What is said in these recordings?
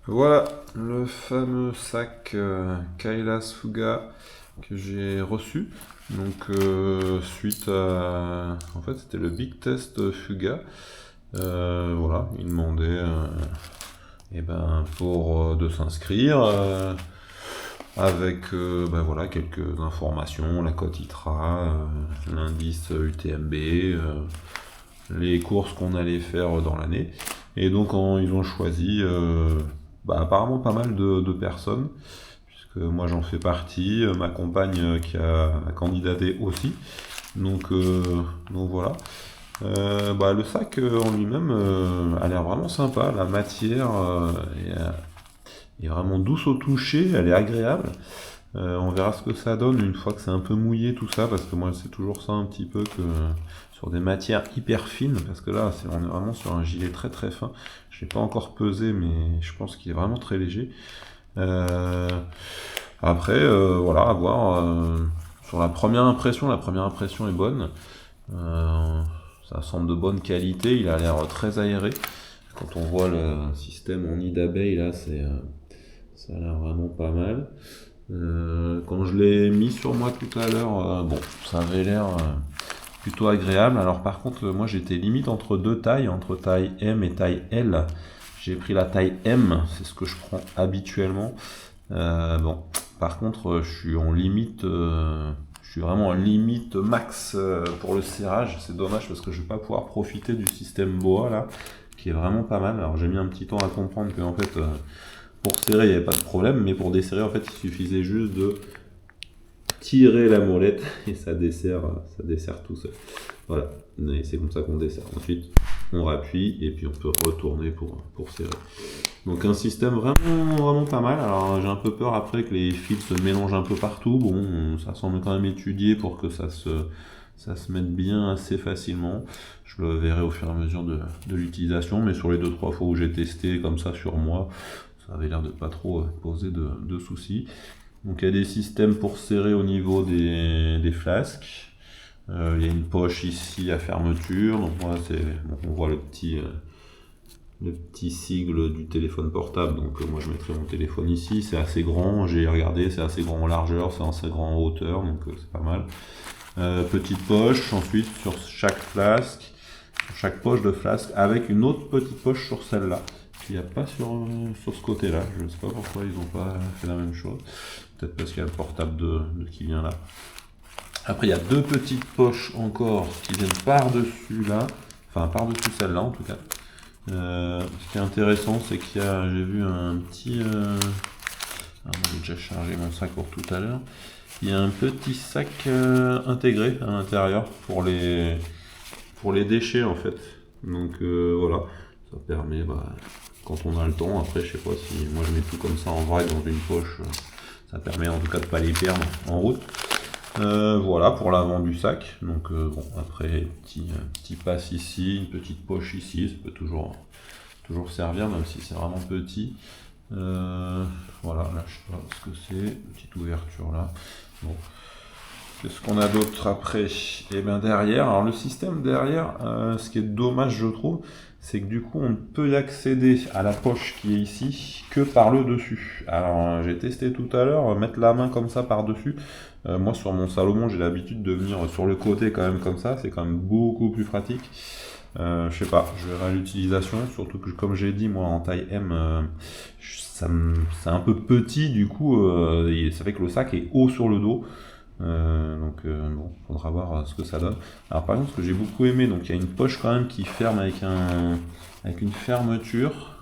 Voilà le fameux sac Kailas Fuga que j'ai reçu. Donc suite à... En fait c'était le Big Test Fuga. Voilà, il demandait eh ben, de s'inscrire avec voilà, quelques informations, la cote ITRA, l'indice UTMB, les courses qu'on allait faire dans l'année. Et donc ils ont choisi apparemment pas mal de personnes, puisque moi j'en fais partie, ma compagne qui a candidaté aussi. Donc, euh, donc voilà. Le sac en lui-même a l'air vraiment sympa. La matière est vraiment douce au toucher, elle est agréable. On verra ce que ça donne une fois que c'est un peu mouillé tout ça, parce que moi c'est toujours ça un petit peu que sur des matières hyper fines, parce que là on est vraiment sur un gilet très très fin. Je l'ai pas encore pesé, mais je pense qu'il est vraiment très léger. Euh, Après, voilà, à voir. Sur la première impression est bonne. Euh, Ça semble de bonne qualité, il a l'air très aéré. Quand on voit le système en nid d'abeille là, ça a l'air vraiment pas mal. Quand je l'ai mis sur moi tout à l'heure, bon, ça avait l'air plutôt agréable. Alors par contre, moi j'étais limite entre deux tailles, entre taille M et taille L. J'ai pris la taille M, c'est ce que je prends habituellement. Bon, par contre, je suis en limite, je suis vraiment en limite max pour le serrage. C'est dommage parce que je vais pas pouvoir profiter du système BOA là, qui est vraiment pas mal. Alors j'ai mis un petit temps à comprendre que en fait, pour serrer, il n'y avait pas de problème, mais pour desserrer, en fait, il suffisait juste de tirer la molette et ça dessert tout seul. Voilà, et c'est comme ça qu'on dessert. Ensuite, on rappuie et puis on peut retourner pour serrer. Donc un système vraiment, vraiment pas mal. Alors j'ai un peu peur après que les fils se mélangent un peu partout. Bon, ça semble quand même étudié pour que ça se mette bien assez facilement. Je le verrai au fur et à mesure de l'utilisation, mais sur les deux trois fois où j'ai testé comme ça sur moi, ça avait l'air de pas trop poser de soucis. Donc il y a des systèmes pour serrer au niveau des flasques. Il y a une poche ici à fermeture. Donc moi on voit le petit sigle du téléphone portable. Donc moi je mettrai mon téléphone ici. C'est assez grand. J'ai regardé, c'est assez grand en largeur, c'est assez grand en hauteur. Donc c'est pas mal. Petite poche ensuite sur chaque flasque, sur chaque poche de flasque, avec une autre petite poche sur celle-là. Il n'y a pas sur ce côté-là. Je ne sais pas pourquoi ils n'ont pas fait la même chose. Peut-être parce qu'il y a le portable de qui vient là. Après, il y a deux petites poches encore qui viennent par-dessus là. Enfin, par-dessus celle-là en tout cas. Ce qui est intéressant, c'est j'ai vu un petit... Alors, j'ai déjà chargé mon sac pour tout à l'heure. Il y a un petit sac intégré à l'intérieur pour les déchets en fait. Donc voilà, ça permet, quand on a le temps, après je sais pas si moi je mets tout comme ça en vrac dans une poche, ça permet en tout cas de pas les perdre en route. Voilà pour l'avant du sac. Donc bon, après petit passe ici, une petite poche ici, ça peut toujours servir même si c'est vraiment petit. Voilà, là je sais pas ce que c'est, petite ouverture là. Bon. Qu'est-ce qu'on a d'autre après? Et bien derrière, alors le système derrière, ce qui est dommage je trouve, c'est que du coup on ne peut y accéder à la poche qui est ici que par le dessus. Alors j'ai testé tout à l'heure, mettre la main comme ça par dessus. Moi sur mon Salomon j'ai l'habitude de venir sur le côté quand même comme ça, c'est quand même beaucoup plus pratique. Je sais pas, je verrai l'utilisation, surtout que comme j'ai dit moi en taille M, c'est un peu petit du coup, ça fait que le sac est haut sur le dos. Bon, faudra voir ce que ça donne. Alors par exemple, ce que j'ai beaucoup aimé, donc il y a une poche quand même qui ferme avec une fermeture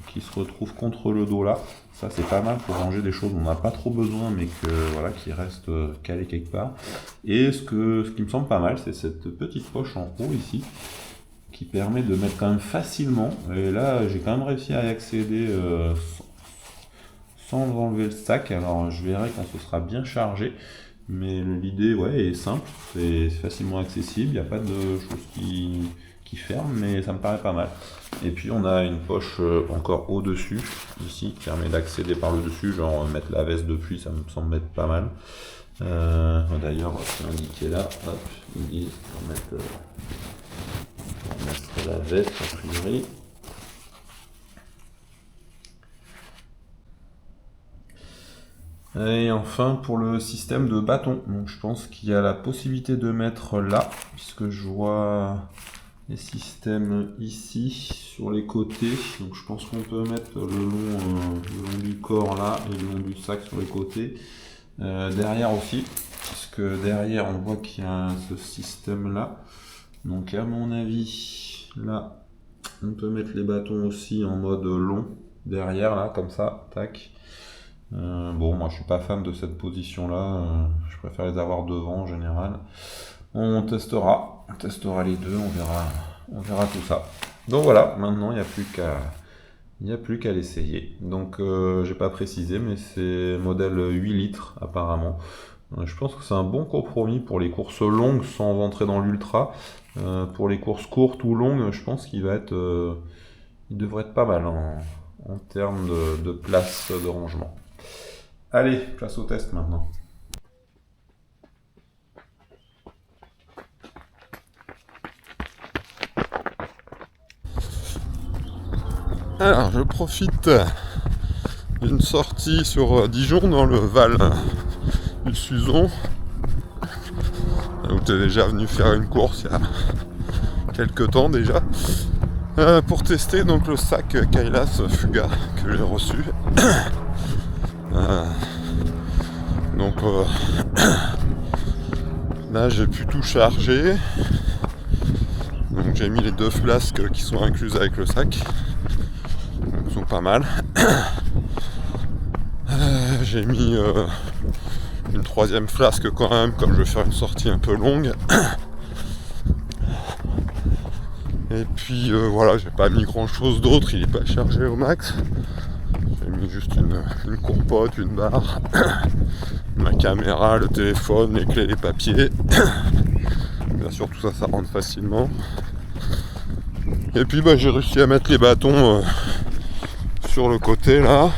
qui se retrouve contre le dos là. Ça c'est pas mal pour ranger des choses dont on n'a pas trop besoin, mais voilà, qui restent calées quelque part. Et ce qui me semble pas mal, c'est cette petite poche en haut ici qui permet de mettre quand même facilement. Et là, j'ai quand même réussi à y accéder sans enlever le sac. Alors je verrai quand ce sera bien chargé. Mais l'idée, ouais, est simple, c'est facilement accessible, il n'y a pas de choses qui ferment, mais ça me paraît pas mal. Et puis on a une poche encore au-dessus, ici, qui permet d'accéder par le dessus, genre mettre la veste de pluie, ça me semble être pas mal. D'ailleurs, c'est indiqué là, hop, ils disent on va mettre la veste a priori. Et enfin pour le système de bâton, donc je pense qu'il y a la possibilité de mettre là, puisque je vois les systèmes ici sur les côtés, donc je pense qu'on peut mettre le long du corps là et le long du sac sur les côtés, derrière aussi, puisque derrière on voit qu'il y a ce système là, donc à mon avis là on peut mettre les bâtons aussi en mode long derrière là comme ça, tac. Bon, moi je suis pas fan de cette position là, je préfère les avoir devant en général. On testera les deux, on verra tout ça. Donc voilà, maintenant il n'y a plus qu'à l'essayer. Donc j'ai pas précisé, mais c'est modèle 8 litres apparemment. Je pense que c'est un bon compromis pour les courses longues sans entrer dans l'ultra. Pour les courses courtes ou longues, je pense qu'il devrait être pas mal en termes de place de rangement. Allez, place au test maintenant. Alors, je profite d'une sortie sur Dijon dans le Val du Suzon, où tu es déjà venu faire une course il y a quelques temps déjà, pour tester donc le sac Kailas Fuga que j'ai reçu. Donc là j'ai pu tout charger, donc j'ai mis les 2 flasques qui sont incluses avec le sac, donc ils sont pas mal. J'ai mis une 3e flasque quand même, comme je vais faire une sortie un peu longue. Et puis voilà, j'ai pas mis grand chose d'autre, il est pas chargé au max. J'ai mis juste une compote, une barre, ma caméra, le téléphone, les clés, les papiers. Bien sûr, tout ça, ça rentre facilement. Et puis j'ai réussi à mettre les bâtons sur le côté là.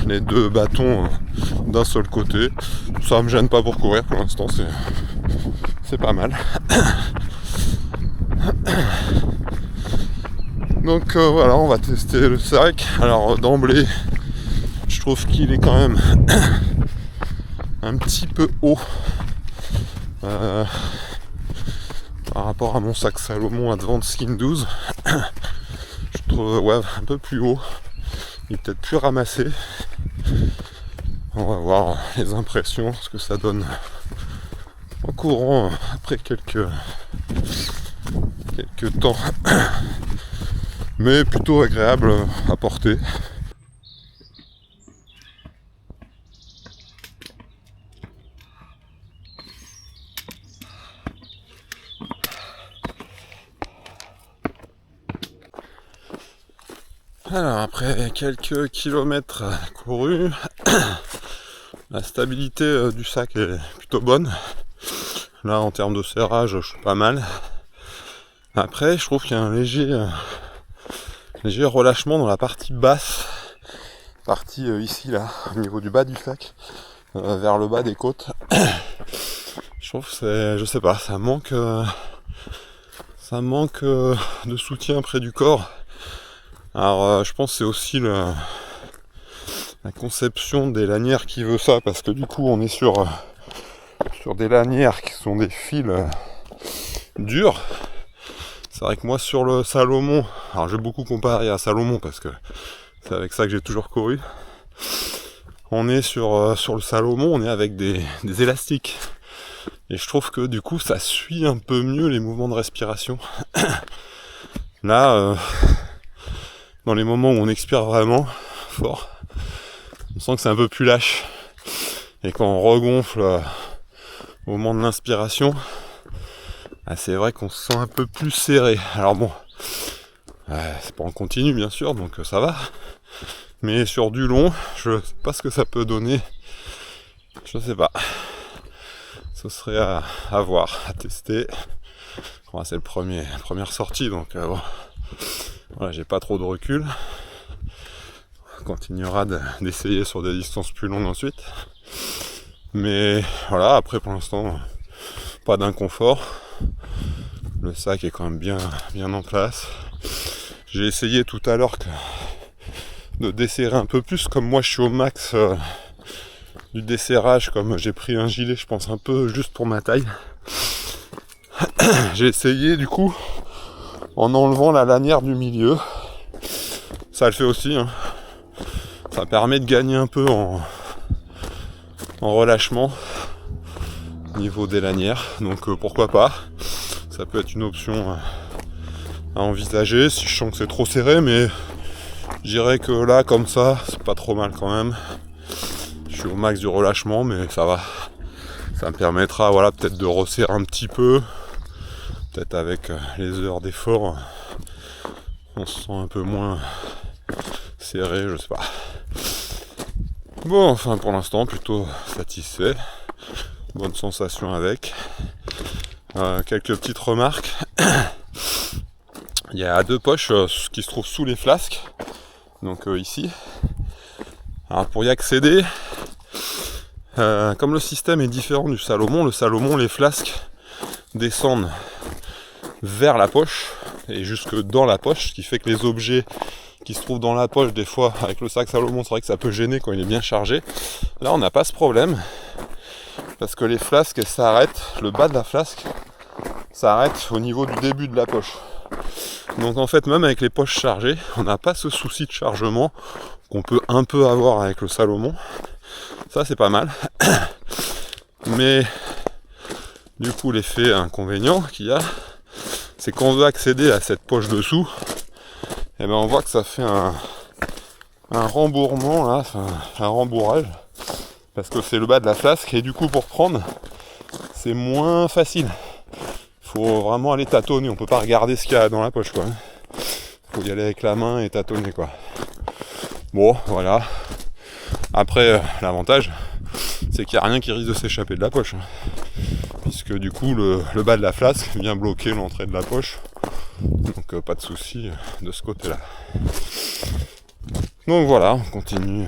Les 2 bâtons d'un seul côté. Ça me gêne pas pour courir pour l'instant, c'est pas mal. Donc voilà, on va tester le sac. Alors d'emblée, je trouve qu'il est quand même un petit peu haut par rapport à mon sac Salomon Advanced Skin 12. Je trouve un peu plus haut. Il est peut-être plus ramassé. On va voir les impressions, ce que ça donne en courant après quelques temps. Mais plutôt agréable à porter. Alors après quelques kilomètres courus, la stabilité du sac est plutôt bonne. Là en termes de serrage, je suis pas mal. Après je trouve qu'il y a un léger relâchement dans la partie basse, ici là, au niveau du bas du sac, vers le bas des côtes. Je trouve que je sais pas, ça manque de soutien près du corps. Alors je pense que c'est aussi la conception des lanières qui veut ça, parce que du coup on est sur des lanières qui sont des fils durs. C'est vrai que moi sur le Salomon, alors j'ai beaucoup comparé à Salomon parce que c'est avec ça que j'ai toujours couru. On est sur le Salomon, on est avec des élastiques. Et je trouve que du coup ça suit un peu mieux les mouvements de respiration. Là, dans les moments où on expire vraiment fort, on sent que c'est un peu plus lâche. Et quand on regonfle au moment de l'inspiration, c'est vrai qu'on se sent un peu plus serré. Alors bon, c'est pas en continu bien sûr, donc ça va. Mais sur du long, je sais pas ce que ça peut donner. Je sais pas. Ce serait à voir, à tester. Bon, c'est la première sortie, donc bon. Voilà, j'ai pas trop de recul. On continuera d'essayer sur des distances plus longues ensuite. Mais voilà, après pour l'instant, pas d'inconfort. Le sac est quand même bien en place. J'ai essayé tout à l'heure de desserrer un peu plus. Comme moi je suis au max du desserrage, comme j'ai pris un gilet, je pense un peu juste pour ma taille. J'ai essayé du coup en enlevant la lanière du milieu. Ça le fait aussi, hein. Ça permet de gagner un peu en relâchement au niveau des lanières, donc pourquoi pas. Ça peut être une option à envisager si je sens que c'est trop serré, mais je dirais que là comme ça c'est pas trop mal quand même. Je suis au max du relâchement, mais ça va. Ça me permettra, voilà, peut-être de resserrer un petit peu. Peut-être avec les heures d'effort, on se sent un peu moins serré, je sais pas. Bon, enfin pour l'instant plutôt satisfait. Bonne sensation avec. Quelques petites remarques. Il y a 2 poches qui se trouvent sous les flasques. Donc ici. Alors pour y accéder, comme le système est différent du Salomon, le Salomon, les flasques descendent vers la poche et jusque dans la poche, ce qui fait que les objets qui se trouvent dans la poche, des fois avec le sac Salomon, c'est vrai que ça peut gêner quand il est bien chargé. Là on n'a pas ce problème parce que les flasques elles s'arrêtent, le bas de la flasque s'arrête au niveau du début de la poche. Donc en fait même avec les poches chargées, on n'a pas ce souci de chargement qu'on peut un peu avoir avec le Salomon. Ça c'est pas mal. Mais du coup l'effet inconvénient qu'il y a, c'est qu'on veut accéder à cette poche dessous, et ben on voit que ça fait un rembourrement là, un rembourrage, parce que c'est le bas de la flasque et du coup pour prendre c'est moins facile. Faut vraiment aller tâtonner, on peut pas regarder ce qu'il y a dans la poche quoi. Faut y aller avec la main et tâtonner quoi. Bon voilà. Après l'avantage c'est qu'il n'y a rien qui risque de s'échapper de la poche. Puisque du coup le bas de la flasque vient bloquer l'entrée de la poche. Donc pas de souci de ce côté là. Donc voilà, on continue.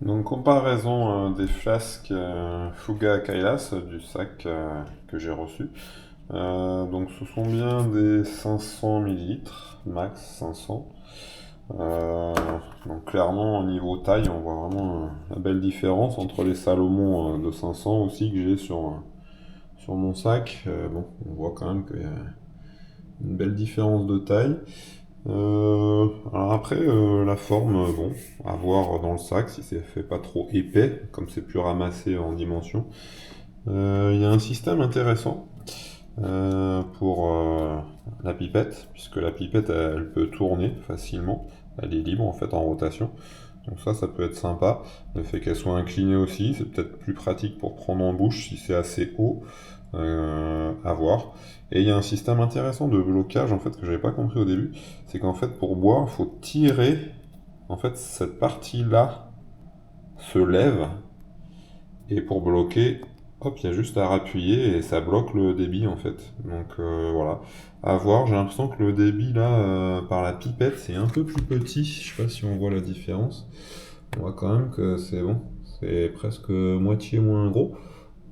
Donc comparaison des flasques Fuga Kailas du sac que j'ai reçu. Donc ce sont bien des 500 ml, max 500. Donc clairement au niveau taille on voit vraiment la belle différence entre les Salomon de 500 aussi que j'ai sur mon sac. Bon, on voit quand même qu'il y a une belle différence de taille. Alors après la forme, bon, à voir dans le sac si c'est fait pas trop épais, comme c'est plus ramassé en dimension. Il y a un système intéressant pour la pipette, puisque la pipette elle peut tourner facilement, elle est libre en fait en rotation. Donc ça peut être sympa. Le fait qu'elle soit inclinée aussi, c'est peut-être plus pratique pour prendre en bouche si c'est assez haut. À voir. Et il y a un système intéressant de blocage en fait que j'avais pas compris au début, c'est qu'en fait pour boire il faut tirer, en fait cette partie là se lève et pour bloquer, hop, il y a juste à appuyer et ça bloque le débit en fait. Donc voilà, à voir. J'ai l'impression que le débit là par la pipette c'est un peu plus petit, je sais pas si on voit la différence. On voit quand même que c'est bon, c'est presque moitié moins gros.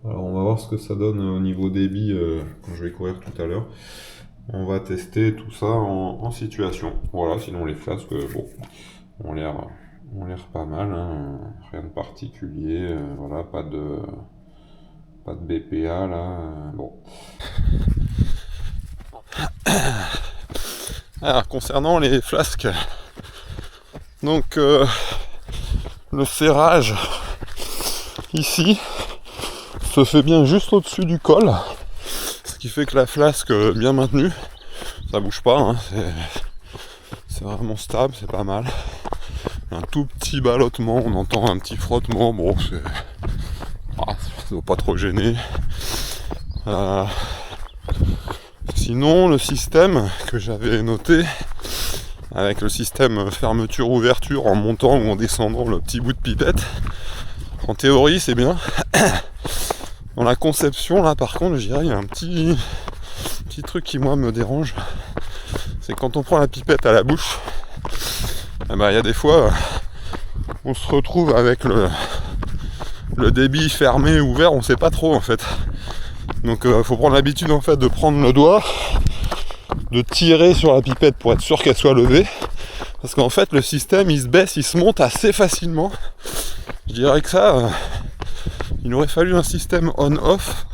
Alors on va voir ce que ça donne au niveau débit quand je vais courir tout à l'heure. On va tester tout ça en situation. Voilà, sinon les flasques, bon, ont l'air pas mal, hein. Rien de particulier, voilà, pas de BPA là, bon. Alors concernant les flasques, donc le serrage ici se fait bien juste au-dessus du col, ce qui fait que la flasque bien maintenue, ça bouge pas, hein, c'est vraiment stable, c'est pas mal. Un tout petit ballottement, on entend un petit frottement, bon ça doit pas trop gêner. Sinon le système que j'avais noté, avec le système fermeture-ouverture en montant ou en descendant le petit bout de pipette, en théorie c'est bien. Dans la conception, là, par contre, je dirais, il y a un petit truc qui, moi, me dérange. C'est quand on prend la pipette à la bouche, il y a des fois, on se retrouve avec le débit fermé, ouvert, on sait pas trop, en fait. Donc, faut prendre l'habitude, en fait, de prendre le doigt, de tirer sur la pipette pour être sûr qu'elle soit levée. Parce qu'en fait le système il se baisse, il se monte assez facilement. Je dirais que ça, il aurait fallu un système on-off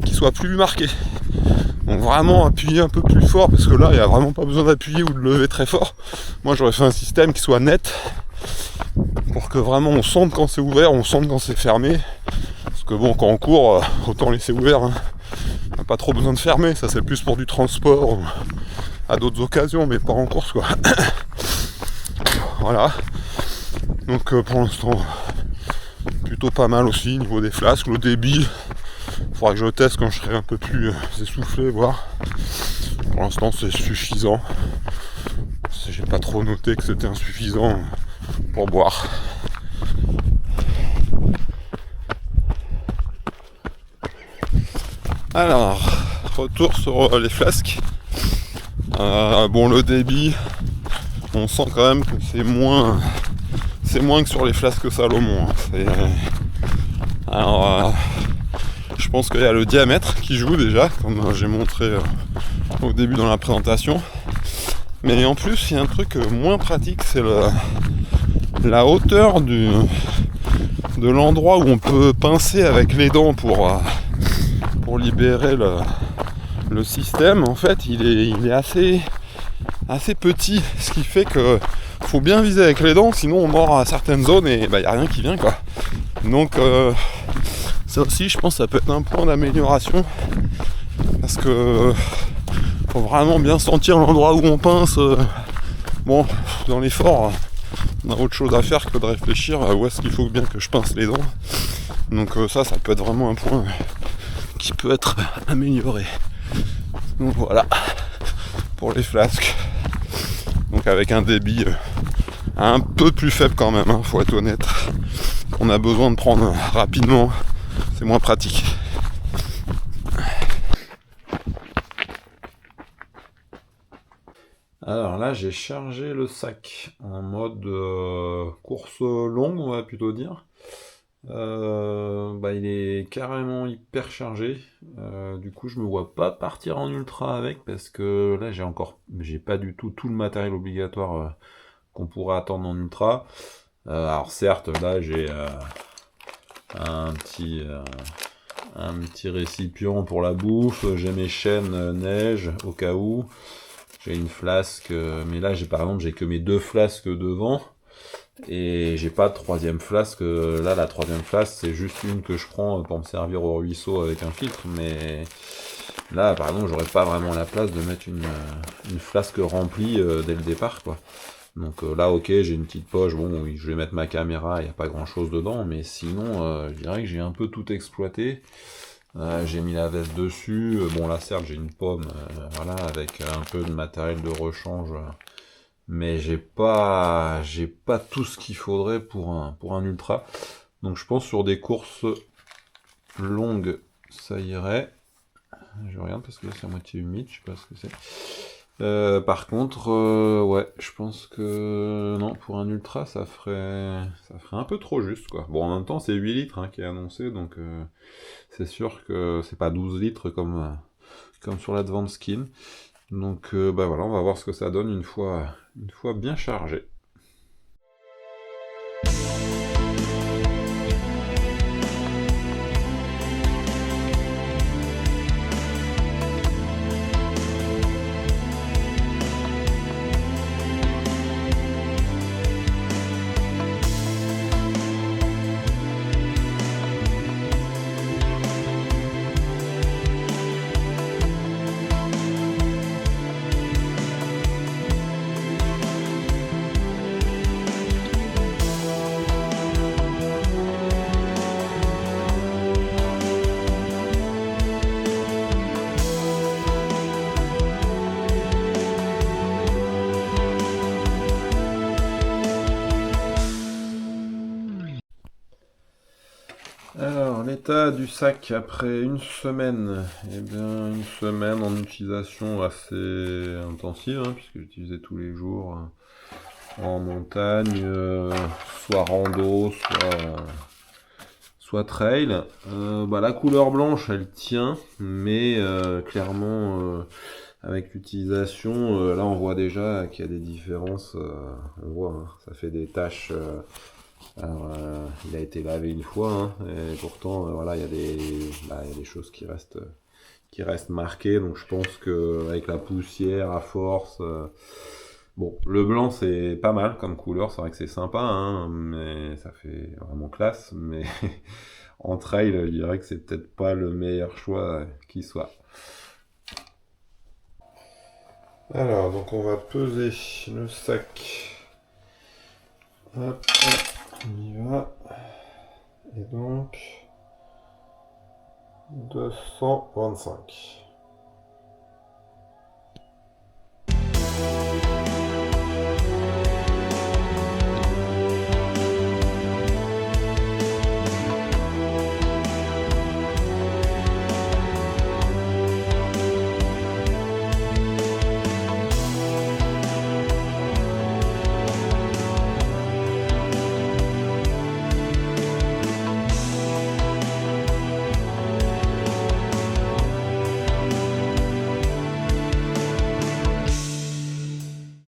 qui soit plus marqué. Donc vraiment appuyer un peu plus fort, parce que là il n'y a vraiment pas besoin d'appuyer ou de lever très fort. Moi j'aurais fait un système qui soit net, pour que vraiment on sente quand c'est ouvert, on sente quand c'est fermé. Parce que bon, quand on court, autant laisser ouvert, hein. On n'a pas trop besoin de fermer, ça c'est plus pour du transport ou à d'autres occasions, mais pas en course quoi. Voilà. Donc pour l'instant, plutôt pas mal aussi niveau des flasques, le débit. Il faudra que je teste quand je serai un peu plus essoufflé, voir. Pour l'instant c'est suffisant. J'ai pas trop noté que c'était insuffisant pour boire. Alors, retour sur les flasques. Bon, le débit, on sent quand même que c'est moins que sur les flasques Salomon. Alors, je pense qu'il y a le diamètre qui joue déjà, comme j'ai montré au début dans la présentation. Mais en plus, il y a un truc moins pratique, c'est la hauteur de l'endroit où on peut pincer avec les dents pour libérer le système. En fait, il est assez petit, ce qui fait que faut bien viser avec les dents, sinon on mord à certaines zones et il n'y a rien qui vient quoi. Donc ça aussi, je pense que ça peut être un point d'amélioration, parce que faut vraiment bien sentir l'endroit où on pince. Bon, dans l'effort, on a autre chose à faire que de réfléchir à où est-ce qu'il faut bien que je pince les dents. Donc ça peut être vraiment un point qui peut être amélioré. Donc voilà, pour les flasques. Donc avec un débit un peu plus faible quand même, hein, faut être honnête. On a besoin de prendre rapidement, c'est moins pratique. Alors là, j'ai chargé le sac en mode course longue, on va plutôt dire. Il est carrément hyper chargé. Du coup, je me vois pas partir en ultra avec, parce que là, j'ai pas du tout le matériel obligatoire qu'on pourrait attendre en ultra. Alors certes, là, j'ai un petit récipient pour la bouffe. J'ai mes chaînes neige au cas où. J'ai une flasque, mais là, par exemple, j'ai que mes 2 flasques devant. Et j'ai pas de 3e flasque. Là, la 3e flasque, c'est juste une que je prends pour me servir au ruisseau avec un filtre. Mais là, par exemple, j'aurais pas vraiment la place de mettre une flasque remplie dès le départ, quoi. Donc là, ok, j'ai une petite poche. Bon, je vais mettre ma caméra, il n'y a pas grand chose dedans. Mais sinon, je dirais que j'ai un peu tout exploité. J'ai mis la veste dessus. Bon, là, certes, j'ai une pomme, voilà, avec un peu de matériel de rechange. Mais j'ai pas tout ce qu'il faudrait pour un ultra. Donc je pense sur des courses longues, ça irait. Je regarde parce que là c'est à moitié humide, je sais pas ce que c'est. Par contre, ouais, je pense que non, pour un ultra, ça ferait un peu trop juste, quoi. Bon, en même temps, c'est 8 litres qui est annoncé, donc c'est sûr que c'est pas 12 litres comme sur l'Advanced Skin. Donc voilà, on va voir ce que ça donne une fois bien chargé. Alors, l'état du sac après une semaine. Eh bien, une semaine en utilisation assez intensive, puisque j'utilisais tous les jours en montagne, soit rando, soit trail. La couleur blanche, elle tient, mais clairement, avec l'utilisation, là on voit déjà qu'il y a des différences, on voit, hein, ça fait des taches. Alors, il a été lavé une fois, hein, et pourtant, voilà, il y a des choses qui restent marquées. Donc, je pense que avec la poussière, à force, bon, le blanc c'est pas mal comme couleur. C'est vrai que c'est sympa, hein, mais ça fait vraiment classe. Mais en trail, je dirais que c'est peut-être pas le meilleur choix qui soit. Alors, donc on va peser le sac. Hop. On y va. Et donc 225.